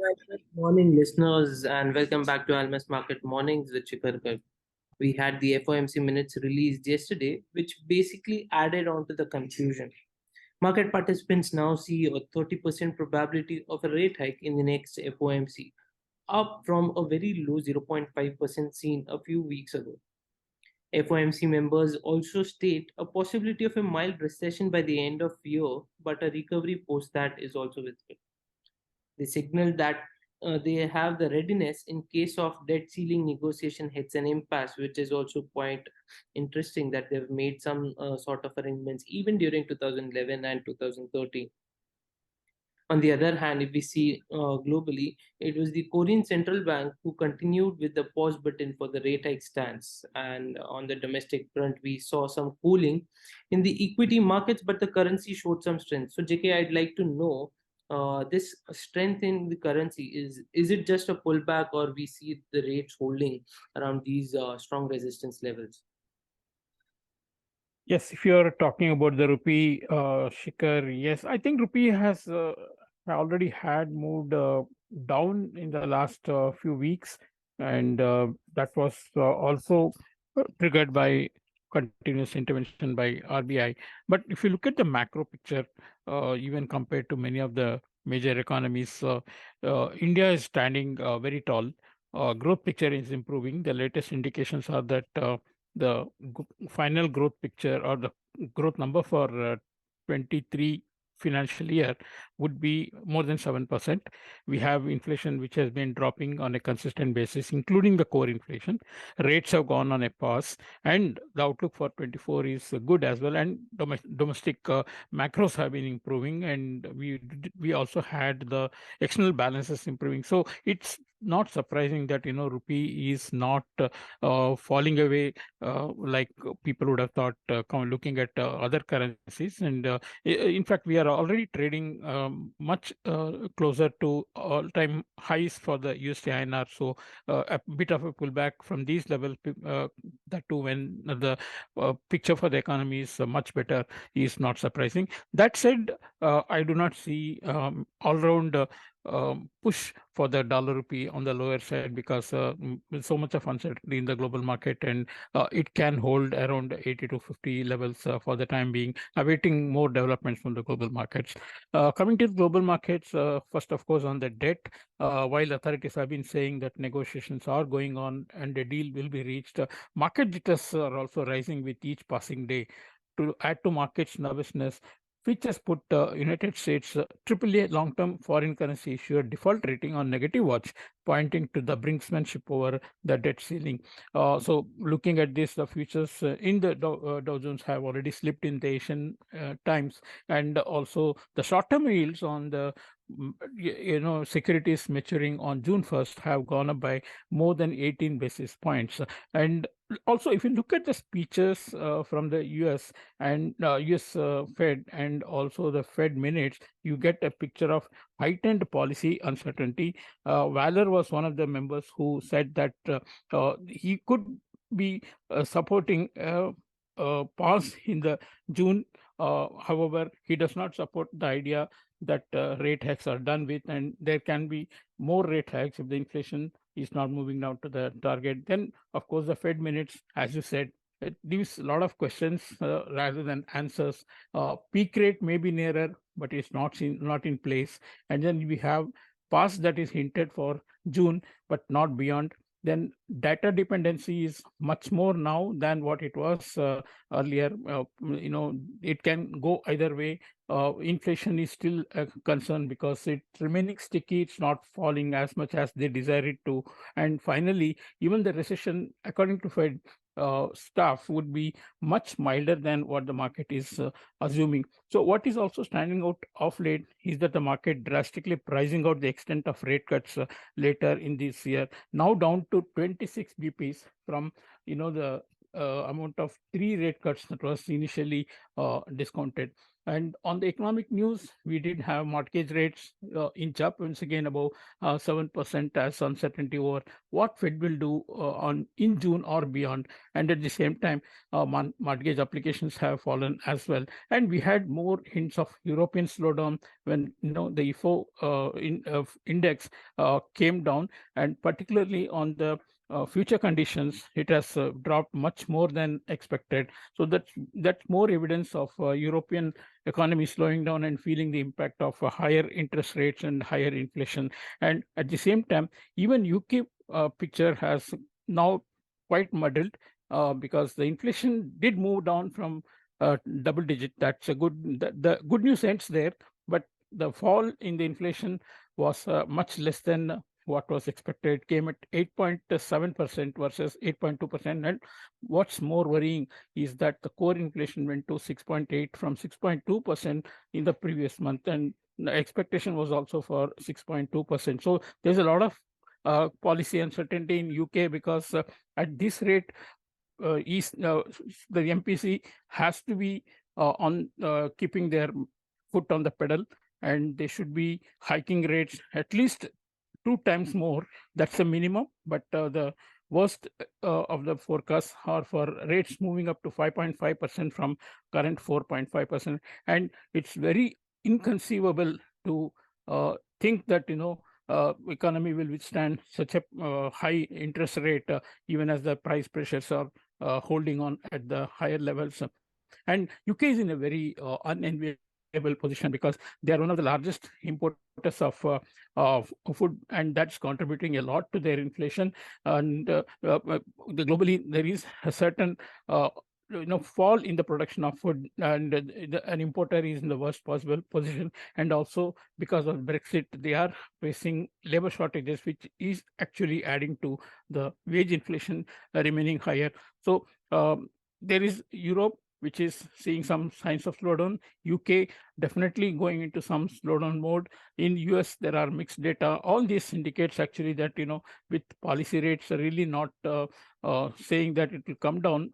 Good morning, listeners, and welcome back to Almus Market Mornings with Shikhar Garg. We had the FOMC minutes released yesterday, which basically added on to the confusion. Market participants now see a 30% probability of a rate hike in the next FOMC, up from a very low 0.5% seen a few weeks ago. FOMC members also state a possibility of a mild recession by the end of year, but a recovery post that is also visible. They signal that they have the readiness in case of debt ceiling negotiation hits an impasse, which is also quite interesting that they've made some sort of arrangements even during 2011 and 2013. On the other hand, if we see globally, it was the Korean central bank who continued with the pause button for the rate hike stance. And on the domestic front, we saw some cooling in the equity markets, but the currency showed some strength. So, JK, I'd like to know this strength in the currency is it just a pullback, or we see the rates holding around these strong resistance levels? Yes, if you're talking about the rupee, Shikhar, yes, I think rupee has already had moved down in the last few weeks, and that was also triggered by continuous intervention by RBI. But if you look at the macro picture, even compared to many of the major economies, India is standing very tall. Growth picture is improving. The latest indications are that the final growth picture or the growth number for 23 financial year would be more than 7%. We have inflation which has been dropping on a consistent basis, including the core inflation. Rates have gone on a pause, and the outlook for 24 is good as well. And domestic macros have been improving, and we also had the external balances improving. So it's not surprising that rupee is not falling away like people would have thought, looking at other currencies. And in fact, we are already trading much closer to all-time highs for the USD INR. So a bit of a pullback from these levels, that too when the picture for the economy is much better, is not surprising. That said, I do not see all-round push for the dollar rupee on the lower side, because with so much of uncertainty in the global market, and it can hold around 80 to 50 levels for the time being, awaiting more developments from the global markets. Coming to the global markets, first, of course, on the debt, while authorities have been saying that negotiations are going on and a deal will be reached, market jitters are also rising with each passing day. To add to markets' nervousness, Fitch has put United States AAA long-term foreign currency issuer default rating on negative watch, pointing to the brinksmanship over the debt ceiling. So looking at this, the futures in the Dow Jones have already slipped in the Asian times, and also the short-term yields on the securities maturing on June 1st have gone up by more than 18 basis points. And also, if you look at the speeches from the US and US Fed, and also the Fed minutes, you get a picture of heightened policy uncertainty. Waller was one of the members who said that he could be supporting pause in the June. However, he does not support the idea that rate hikes are done with, and there can be more rate hikes if the inflation is not moving down to the target. Then, of course, the Fed minutes, as you said, it leaves a lot of questions rather than answers. Peak rate may be nearer, but it's not in place. And then we have past that is hinted for June, but not beyond. Then data dependency is much more now than what it was earlier. It can go either way. Inflation is still a concern because it's remaining sticky. It's not falling as much as they desire it to. And finally, even the recession, according to Fed staff, would be much milder than what the market is assuming. So what is also standing out of late is that the market drastically pricing out the extent of rate cuts later in this year, now down to 26 BPs from the amount of 3 rate cuts that was initially discounted. And on the economic news, we did have mortgage rates inch up once again above 7% as uncertainty over what Fed will do on in June or beyond. And at the same time, mortgage applications have fallen as well. And we had more hints of European slowdown when the index came down, and particularly on the future conditions, it has dropped much more than expected. So that's more evidence of European economy slowing down and feeling the impact of higher interest rates and higher inflation. And at the same time, even UK picture has now quite muddled because the inflation did move down from double digit. That's a good. The good news ends there, but the fall in the inflation was much less than what was expected. It came at 8.7% versus 8.2%. And what's more worrying is that the core inflation went to 6.8 from 6.2% in the previous month, and the expectation was also for 6.2%. So there's a lot of policy uncertainty in UK because at this rate, the MPC has to be on keeping their foot on the pedal, and they should be hiking rates at least 2 times more. That's a minimum, but the worst of the forecasts are for rates moving up to 5.5% from current 4.5%. And it's very inconceivable to think that economy will withstand such a high interest rate even as the price pressures are holding on at the higher levels. And UK is in a very unenviable position because they are one of the largest importers of food, and that's contributing a lot to their inflation. And globally, there is a certain fall in the production of food, and an importer is in the worst possible position. And also because of Brexit, they are facing labor shortages, which is actually adding to the wage inflation remaining higher. So there is Europe, which is seeing some signs of slowdown. UK definitely going into some slowdown mode. In US, there are mixed data. All this indicates actually that with policy rates really not saying that it will come down,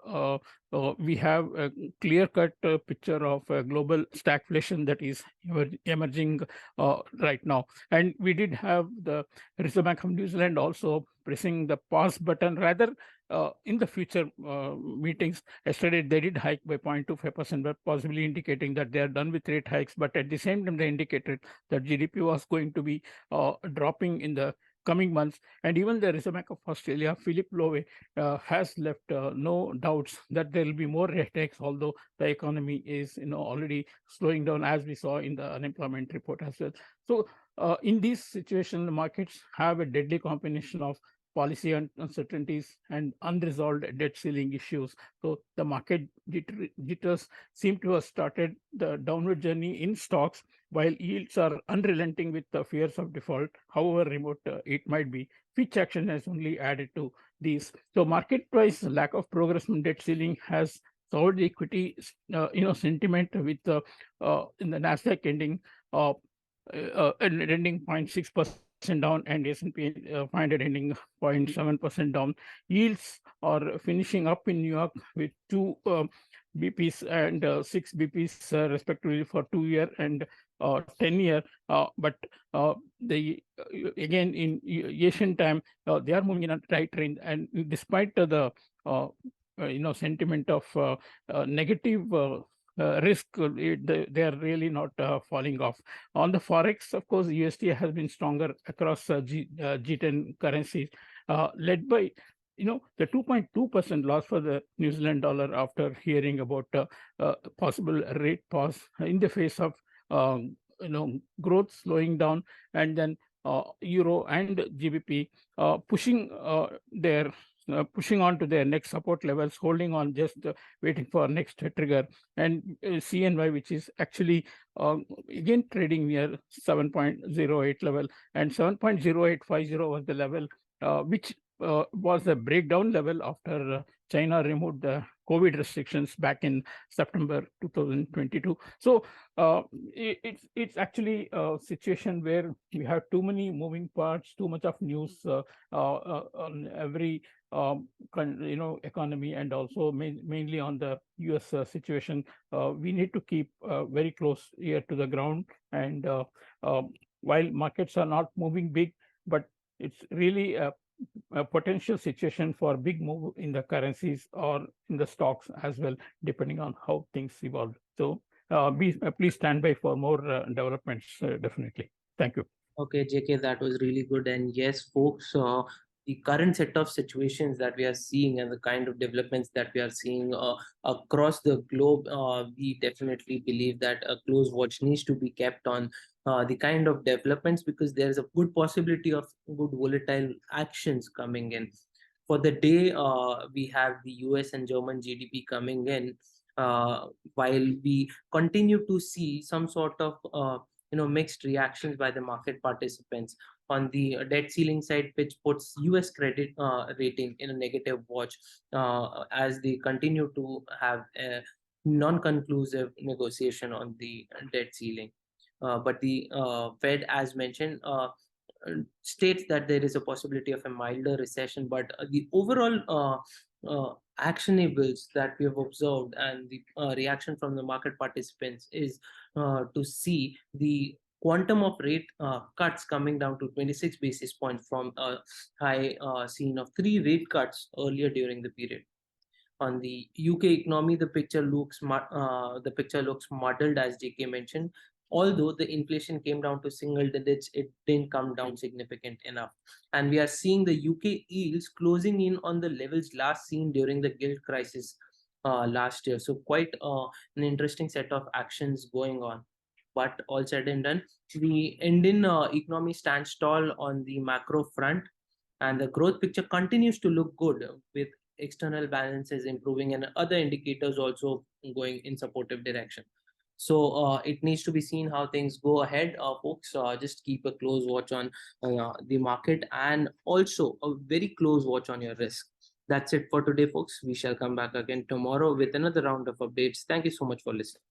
we have a clear-cut picture of global stagflation that is emerging right now. And we did have the Reserve Bank of New Zealand also pressing the pause button rather in the future meetings. Yesterday, they did hike by 0.25%, but possibly indicating that they are done with rate hikes. But at the same time, they indicated that GDP was going to be dropping in the coming months. And even the Reserve Bank of Australia, Philip Lowe, has left no doubts that there will be more rate hikes, although the economy is already slowing down, as we saw in the unemployment report as well. So in this situation, the markets have a deadly combination of policy uncertainties and unresolved debt ceiling issues. So the market jitters seem to have started the downward journey in stocks, while yields are unrelenting with the fears of default, however remote it might be. Fitch action has only added to these. So market price lack of progress on debt ceiling has soured the equity sentiment with in the Nasdaq ending ending 0.6% down, and S&P 500 ending 0.7% down. Yields are finishing up in New York with 2 BPs and 6 BPs respectively for 2-year and 10-year. But the again in Asian time, they are moving in a tight range, and despite the sentiment of negative risk, they are really not falling off. On the forex, of course, USD has been stronger across G10 currencies, led by the 2.2% loss for the New Zealand dollar after hearing about possible rate pause in the face of growth slowing down, and then euro and GBP pushing on to their next support levels, holding on, just waiting for next trigger. And CNY, which is actually again trading near 7.08 level, and 7.0850 was the level which was a breakdown level after China removed the COVID restrictions back in September 2022. So it's actually a situation where we have too many moving parts, too much of news on every economy, and also mainly on the US situation. We need to keep very close ear to the ground. And while markets are not moving big, but it's really a potential situation for big move in the currencies or in the stocks as well, depending on how things evolve. So please stand by for more developments, definitely. Thank you. Okay, JK, that was really good. And yes, folks, the current set of situations that we are seeing and the kind of developments that we are seeing across the globe, we definitely believe that a close watch needs to be kept on the kind of developments, because there is a good possibility of good volatile actions coming in. For the day, we have the US and German GDP coming in, uh, while we continue to see some sort of mixed reactions by the market participants. On the debt ceiling side, which puts US credit rating in a negative watch as they continue to have a non-conclusive negotiation on the debt ceiling. But the Fed, as mentioned, states that there is a possibility of a milder recession, but the overall actionables that we have observed and the reaction from the market participants is to see the quantum of rate cuts coming down to 26 basis points from a high seen of 3 rate cuts earlier during the period. On the UK economy, the picture looks muddled, as JK mentioned. Although the inflation came down to single digits, it didn't come down significant enough, and we are seeing the UK yields closing in on the levels last seen during the gilt crisis last year. So quite an interesting set of actions going on. But all said and done, the Indian economy stands tall on the macro front, and the growth picture continues to look good, with external balances improving and other indicators also going in supportive direction. So it needs to be seen how things go ahead, folks. Just keep a close watch on the market, and also a very close watch on your risk. That's it for today, folks. We shall come back again tomorrow with another round of updates. Thank you so much for listening.